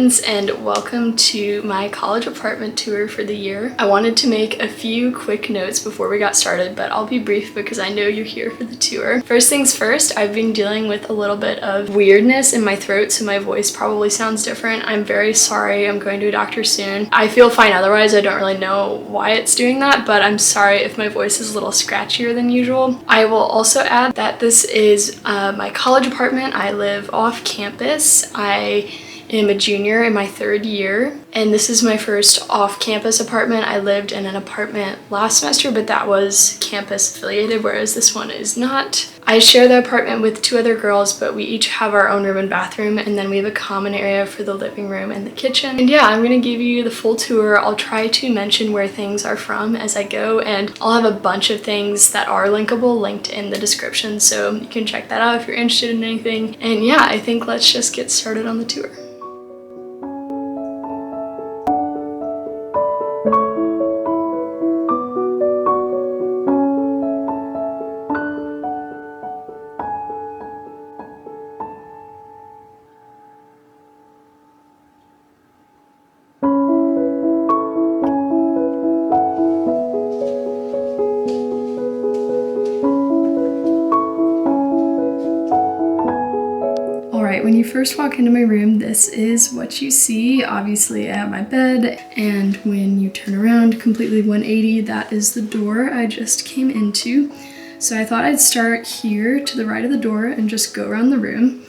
friends, and welcome to my college apartment tour for the year. I wanted to make a few quick notes before we got started, but I'll be brief because I know you're here for the tour. First things first, I've been dealing with a little bit of weirdness in my throat, so my voice probably sounds different. I'm very sorry. I'm going to a doctor soon. I feel fine otherwise. I don't really know why it's doing that, but I'm sorry if my voice is a little scratchier than usual. I will also add that this is my college apartment. I live off campus. I am a junior in my third year, and this is my first off-campus apartment. I lived in an apartment last semester, but that was campus affiliated, whereas this one is not. I share the apartment with two other girls, but we each have our own room and bathroom, and then we have a common area for the living room and the kitchen. And yeah, I'm gonna give you the full tour. I'll try to mention where things are from as I go, and I'll have a bunch of things that are linkable linked in the description, so you can check that out if you're interested in anything. And yeah, I think let's just get started on the tour. When you first walk into my room, this is what you see. Obviously, I have my bed, and when you turn around completely 180, that is the door I just came into. So I thought I'd start here to the right of the door and just go around the room.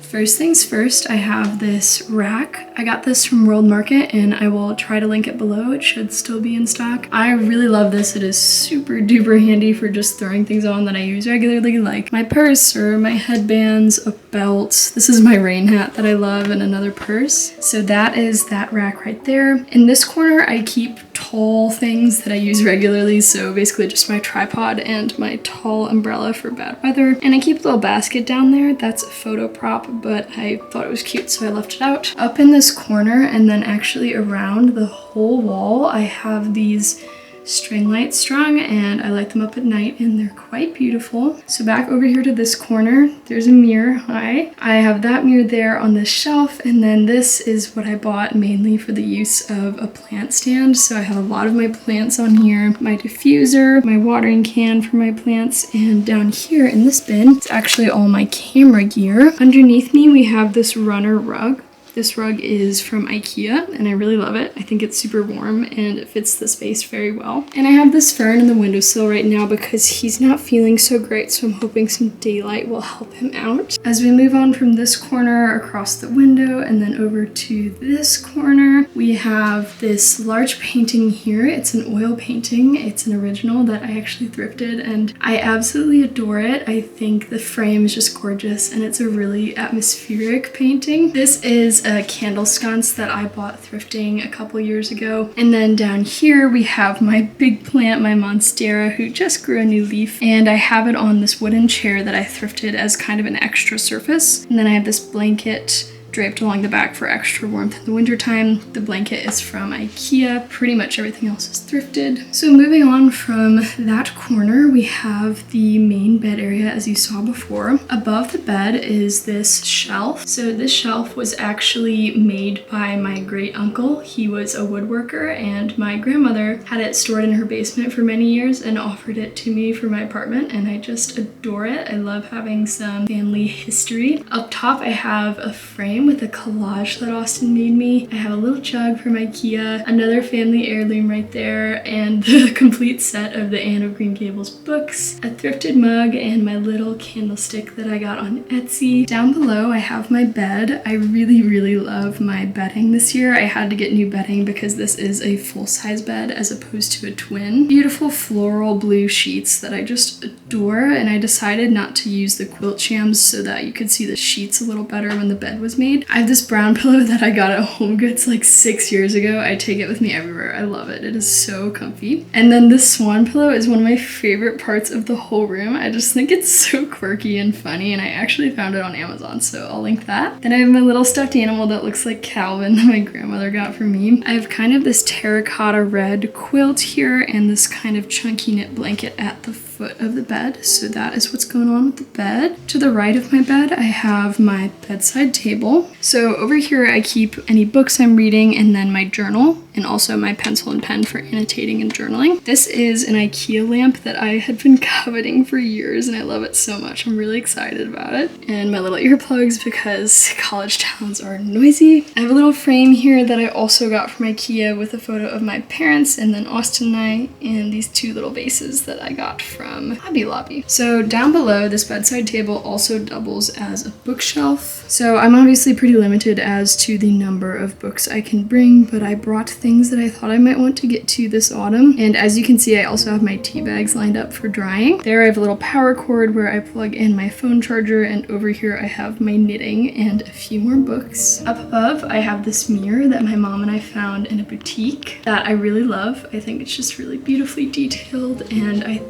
First things first, I have this rack. I got this from World Market, and I will try to link it below. It should still be in stock. I really love this. It is super duper handy for just throwing things on that I use regularly, like my purse or my headbands, a belt. This is my rain hat that I love, and another purse. So that is that rack right there. In this corner, I keep tall things that I use regularly, so basically just my tripod and my tall umbrella for bad weather. And I keep a little basket down there. That's a photo prop, but I thought it was cute, so I left it out. Up in this corner, and then actually around the whole wall, I have these string lights strung, and I light them up at night, and they're quite beautiful. So back over here to this corner, there's a mirror. Hi. I have that mirror there on this shelf, and then this is what I bought mainly for the use of a plant stand. So I have a lot of my plants on here, my diffuser, my watering can for my plants, and down here in this bin, it's actually all my camera gear. Underneath me, we have this runner rug. This rug is from IKEA, and I really love it. I think it's super warm and it fits the space very well. And I have this fern in the windowsill right now because he's not feeling so great, so I'm hoping some daylight will help him out. As we move on from this corner across the window and then over to this corner, we have this large painting here. It's an oil painting. It's an original that I actually thrifted, and I absolutely adore it. I think the frame is just gorgeous, and it's a really atmospheric painting. This is a candle sconce that I bought thrifting a couple years ago. And then down here we have my big plant, my monstera, who just grew a new leaf, and I have it on this wooden chair that I thrifted as kind of an extra surface. And then I have this blanket draped along the back for extra warmth in the wintertime. The blanket is from IKEA. Pretty much everything else is thrifted. So moving on from that corner, we have the main bed area as you saw before. Above the bed is this shelf. So this shelf was actually made by my great uncle. He was a woodworker, and my grandmother had it stored in her basement for many years and offered it to me for my apartment, and I just adore it. I love having some family history. Up top I have a frame with a collage that Austin made me. I have a little jug from IKEA, another family heirloom right there, and the complete set of the Anne of Green Gables books, a thrifted mug, and my little candlestick that I got on Etsy. Down below I have my bed. I really love my bedding this year. I had to get new bedding because this is a full-size bed as opposed to a twin. Beautiful floral blue sheets that I just adore, and I decided not to use the quilt shams so that you could see the sheets a little better when the bed was made. I have this brown pillow that I got at Home Goods like 6 years ago. I take it with me everywhere. I love it. It is so comfy. And then this swan pillow is one of my favorite parts of the whole room. I just think it's so quirky and funny, and I actually found it on Amazon, so I'll link that. Then I have my little stuffed animal that looks like Calvin that my grandmother got for me. I have kind of this terracotta red quilt here and this kind of chunky knit blanket at the foot of the bed. So that is what's going on with the bed. To the right of my bed, I have my bedside table. So over here, I keep any books I'm reading and then my journal and also my pencil and pen for annotating and journaling. This is an IKEA lamp that I had been coveting for years and I love it so much. I'm really excited about it. And my little earplugs because college towns are noisy. I have a little frame here that I also got from IKEA with a photo of my parents and then Austin and I, and these two little vases that I got from Hobby Lobby. So down below, this bedside table also doubles as a bookshelf. So I'm obviously pretty limited as to the number of books I can bring, but I brought things that I thought I might want to get to this autumn. And as you can see, I also have my tea bags lined up for drying. There I have a little power cord where I plug in my phone charger, and over here I have my knitting and a few more books. Up above, I have this mirror that my mom and I found in a boutique that I really love. I think it's just really beautifully detailed and I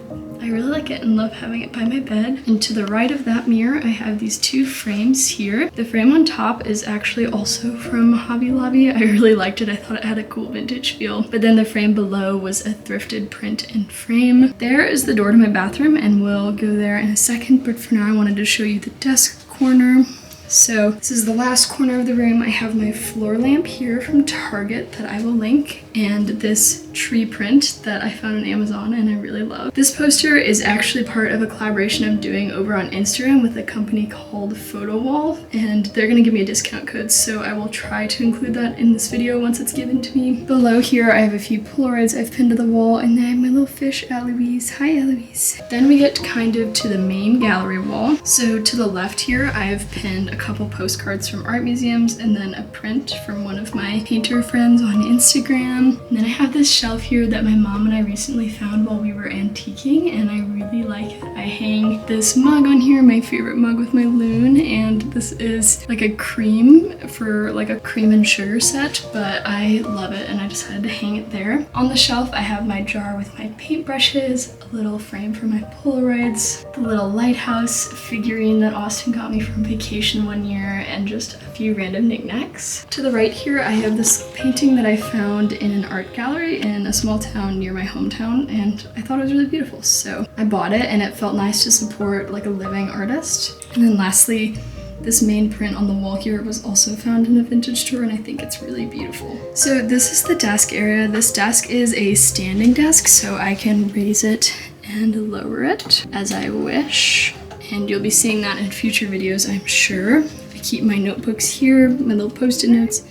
really like it and love having it by my bed. And to the right of that mirror, I have these two frames here. The frame on top is actually also from Hobby Lobby. I really liked it. I thought it had a cool vintage feel. But then the frame below was a thrifted print and frame. There is the door to my bathroom and we'll go there in a second. But for now, I wanted to show you the desk corner. So this is the last corner of the room. I have my floor lamp here from Target that I will link, and this tree print that I found on Amazon and I really love. This poster is actually part of a collaboration I'm doing over on Instagram with a company called Photo Wall, and they're gonna give me a discount code, so I will try to include that in this video once it's given to me. Below here, I have a few Polaroids I've pinned to the wall, and then I have my little fish, Eloise. Hi, Eloise. Then we get kind of to the main gallery wall. So to the left here, I have pinned a couple postcards from art museums and then a print from one of my painter friends on Instagram. And then I have this shelf here that my mom and I recently found while we were antiquing, and I really like it. I hang this mug on here, my favorite mug with my loon, and this is like a cream for like a cream and sugar set, but I love it and I decided to hang it there. On the shelf, I have my jar with my paintbrushes, a little frame for my Polaroids, the little lighthouse figurine that Austin got me from vacation one year, and just a few random knickknacks. To the right here, I have this painting that I found in an art gallery in a small town near my hometown, and I thought it was really beautiful, so I bought it, and it felt nice to support like a living artist. And then lastly, this main print on the wall here was also found in a vintage store, and I think it's really beautiful. So this is the desk area. This desk is a standing desk, so I can raise it and lower it as I wish. And you'll be seeing that in future videos, I'm sure. I keep my notebooks here, my little post-it notes.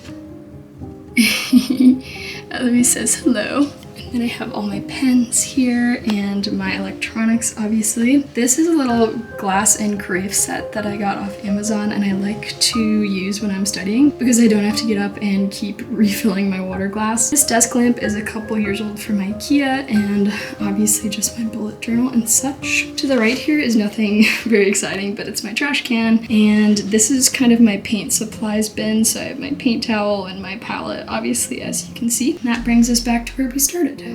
Eloise says hello. And then I have all my pens here and my electronics, obviously. This is a little glass and carafe set that I got off Amazon, and I like to use when I'm studying because I don't have to get up and keep refilling my water glass. This desk lamp is a couple years old from IKEA, and obviously just my bullet journal and such. To the right here is nothing very exciting, but it's my trash can, and this is kind of my paint supplies bin, so I have my paint towel and my palette, obviously, as you can see. And that brings us back to where we started. So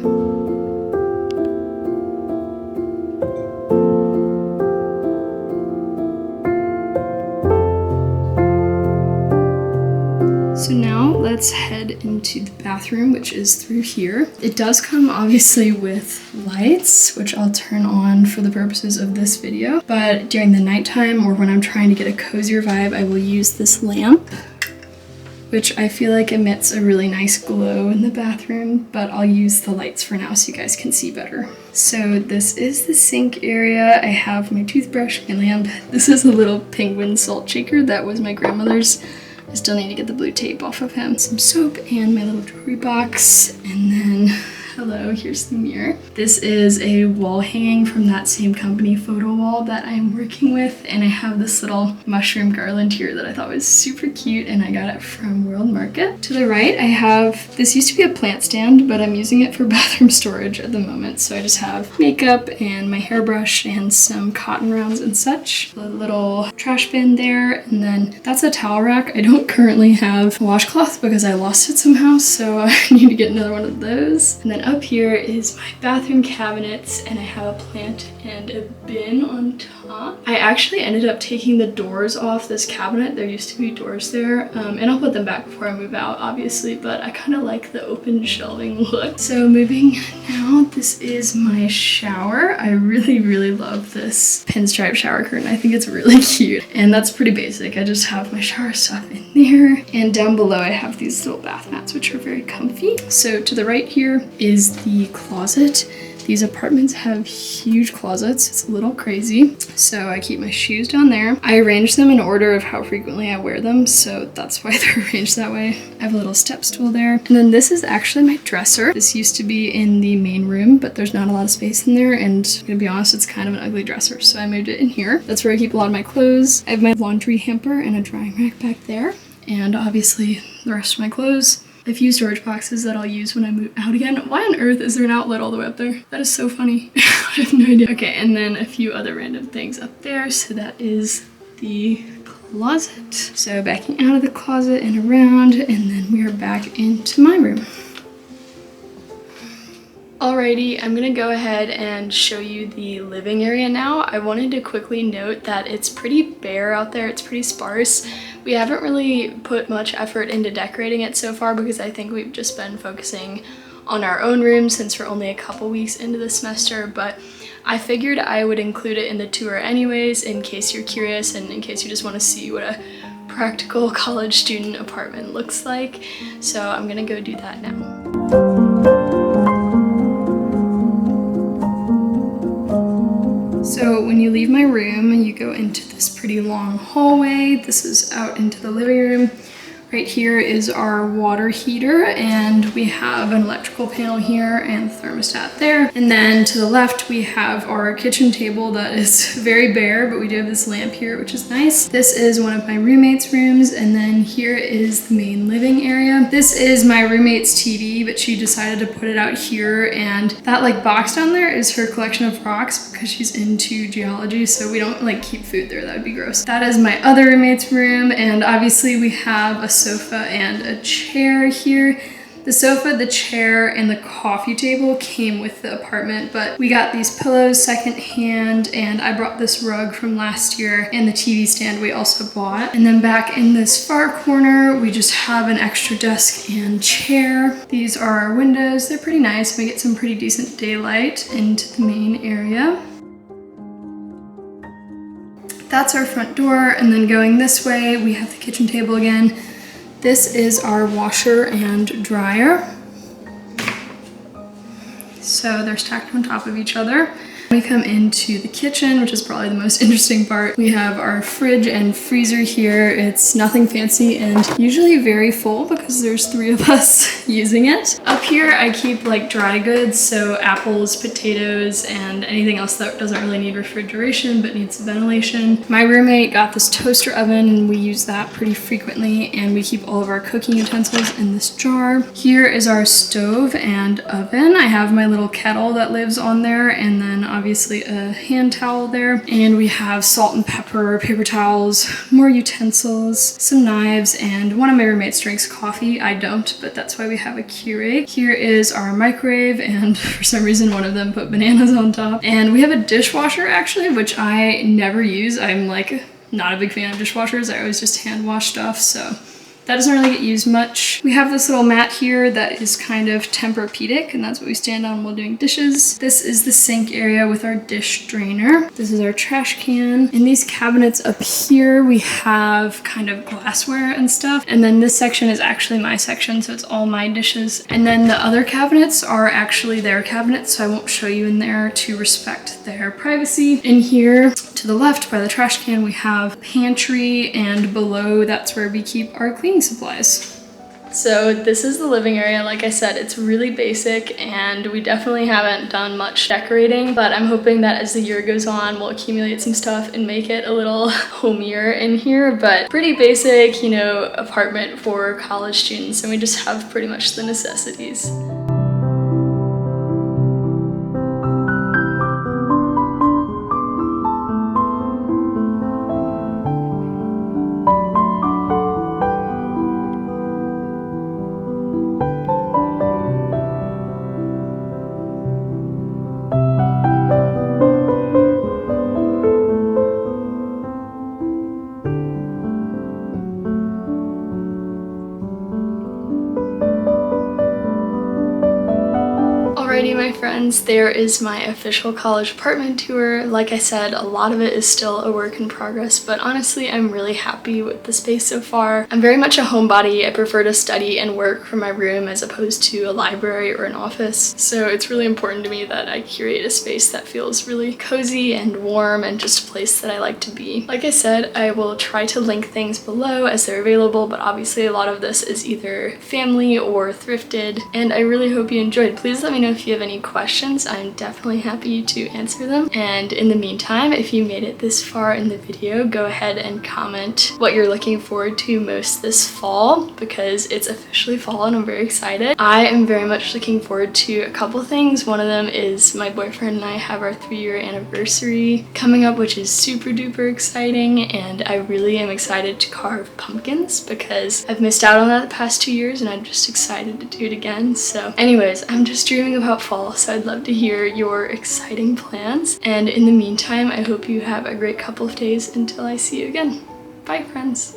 now let's head into the bathroom, which is through here. It does come obviously with lights, which I'll turn on for the purposes of this video. But during the nighttime or when I'm trying to get a cozier vibe, I will use this lamp, which I feel like emits a really nice glow in the bathroom, but I'll use the lights for now so you guys can see better. So this is the sink area. I have my toothbrush, my lamp. This is a little penguin salt shaker that was my grandmother's. I still need to get the blue tape off of him. Some soap and my little jewelry box, and then hello, here's the mirror. This is a wall hanging from that same company, Photo Wall, that I'm working with, and I have this little mushroom garland here that I thought was super cute, and I got it from World Market. To the right, I have, this used to be a plant stand, but I'm using it for bathroom storage at the moment, so I just have makeup and my hairbrush and some cotton rounds and such. A little trash bin there, and then that's a towel rack. I don't currently have a washcloth because I lost it somehow, so I need to get another one of those. And then up here is my bathroom cabinets, and I have a plant and a bin on top. I actually ended up taking the doors off this cabinet. There used to be doors there, and I'll put them back before I move out, obviously, but I kind of like the open shelving look. So moving now now this is my shower. I really love this pinstripe shower curtain. I think it's really cute. And that's pretty basic. I just have my shower stuff in there. And down below I have these little bath mats, which are very comfy. So to the right here is the closet. These apartments have huge closets. It's a little crazy. So I keep my shoes down there. I arrange them in order of how frequently I wear them, so that's why they're arranged that way. I have a little step stool there. And then this is actually my dresser. This used to be in the main room, but there's not a lot of space in there, and I'm gonna be honest, it's kind of an ugly dresser, so I moved it in here. That's where I keep a lot of my clothes. I have my laundry hamper and a drying rack back there, and obviously the rest of my clothes. A few storage boxes that I'll use when I move out again. Why on earth is there an outlet all the way up there? That is so funny. I have no idea. Okay, and then a few other random things up there. So that is the closet. So backing out of the closet and around, and then we are back into my room. Alrighty, I'm gonna go ahead and show you the living area now. I wanted to quickly note that it's pretty bare out there, it's pretty sparse. We haven't really put much effort into decorating it so far because I think we've just been focusing on our own room since we're only a couple weeks into the semester, but I figured I would include it in the tour anyways in case you're curious and in case you just want to see what a practical college student apartment looks like. So I'm gonna go do that now. So when you leave my room, you go into this pretty long hallway. This is out into the living room. Right here is our water heater, and we have an electrical panel here and the thermostat there. And then to the left, we have our kitchen table that is very bare, but we do have this lamp here, which is nice. This is one of my roommate's rooms, and then here is the main living area. This is my roommate's TV, but she decided to put it out here, and that like box down there is her collection of rocks because she's into geology, so we don't like keep food there. That would be gross. That is my other roommate's room, and obviously we have a sofa and a chair here. The sofa, the chair, and the coffee table came with the apartment, but we got these pillows secondhand, and I brought this rug from last year, and the TV stand we also bought. And then back in this far corner, we just have an extra desk and chair. These are our windows. They're pretty nice. We get some pretty decent daylight into the main area. That's our front door, and then going this way, we have the kitchen table again. This is our washer and dryer. So they're stacked on top of each other. We come into the kitchen, which is probably the most interesting part. We have our fridge and freezer here. It's nothing fancy and usually very full because there's 3 of us using it. Up here, I keep like dry goods, so apples, potatoes, and anything else that doesn't really need refrigeration but needs ventilation. My roommate got this toaster oven and we use that pretty frequently, and we keep all of our cooking utensils in this jar. Here is our stove and oven. I have my little kettle that lives on there, and then obviously a hand towel there. And we have salt and pepper, paper towels, more utensils, some knives, and one of my roommates drinks coffee. I don't, but that's why we have a Keurig. Here is our microwave, and for some reason one of them put bananas on top. And we have a dishwasher actually, which I never use. I'm like not a big fan of dishwashers. I always just hand wash stuff, so that doesn't really get used much. We have this little mat here that is kind of Tempur-Pedic, and that's what we stand on while doing dishes. This is the sink area with our dish drainer. This is our trash can. In these cabinets up here, we have kind of glassware and stuff. And then this section is actually my section, so it's all my dishes. And then the other cabinets are actually their cabinets, so I won't show you in there to respect their privacy. In here, to the left by the trash can, we have pantry, and below that's where we keep our cleaning supplies. So this is the living area. Like I said, it's really basic and we definitely haven't done much decorating, but I'm hoping that as the year goes on, we'll accumulate some stuff and make it a little homier in here. But pretty basic, you know, apartment for college students, and we just have pretty much the necessities. Hey my friends, there is my official college apartment tour. Like I said, a lot of it is still a work in progress, but honestly I'm really happy with the space so far. I'm very much a homebody. I prefer to study and work from my room as opposed to a library or an office. So it's really important to me that I curate a space that feels really cozy and warm and just a place that I like to be. Like I said, I will try to link things below as they're available, but obviously a lot of this is either family or thrifted, and I really hope you enjoyed. Please let me know if you have any questions. I'm definitely happy to answer them. And in the meantime, if you made it this far in the video, go ahead and comment what you're looking forward to most this fall, because it's officially fall and I'm very excited. I am very much looking forward to a couple things. One of them is my boyfriend and I have our 3-year anniversary coming up, which is super duper exciting, and I really am excited to carve pumpkins because I've missed out on that the past 2 years and I'm just excited to do it again. So anyways, I'm just dreaming about fall, so I'd love to hear your exciting plans. And in the meantime, I hope you have a great couple of days until I see you again. Bye friends.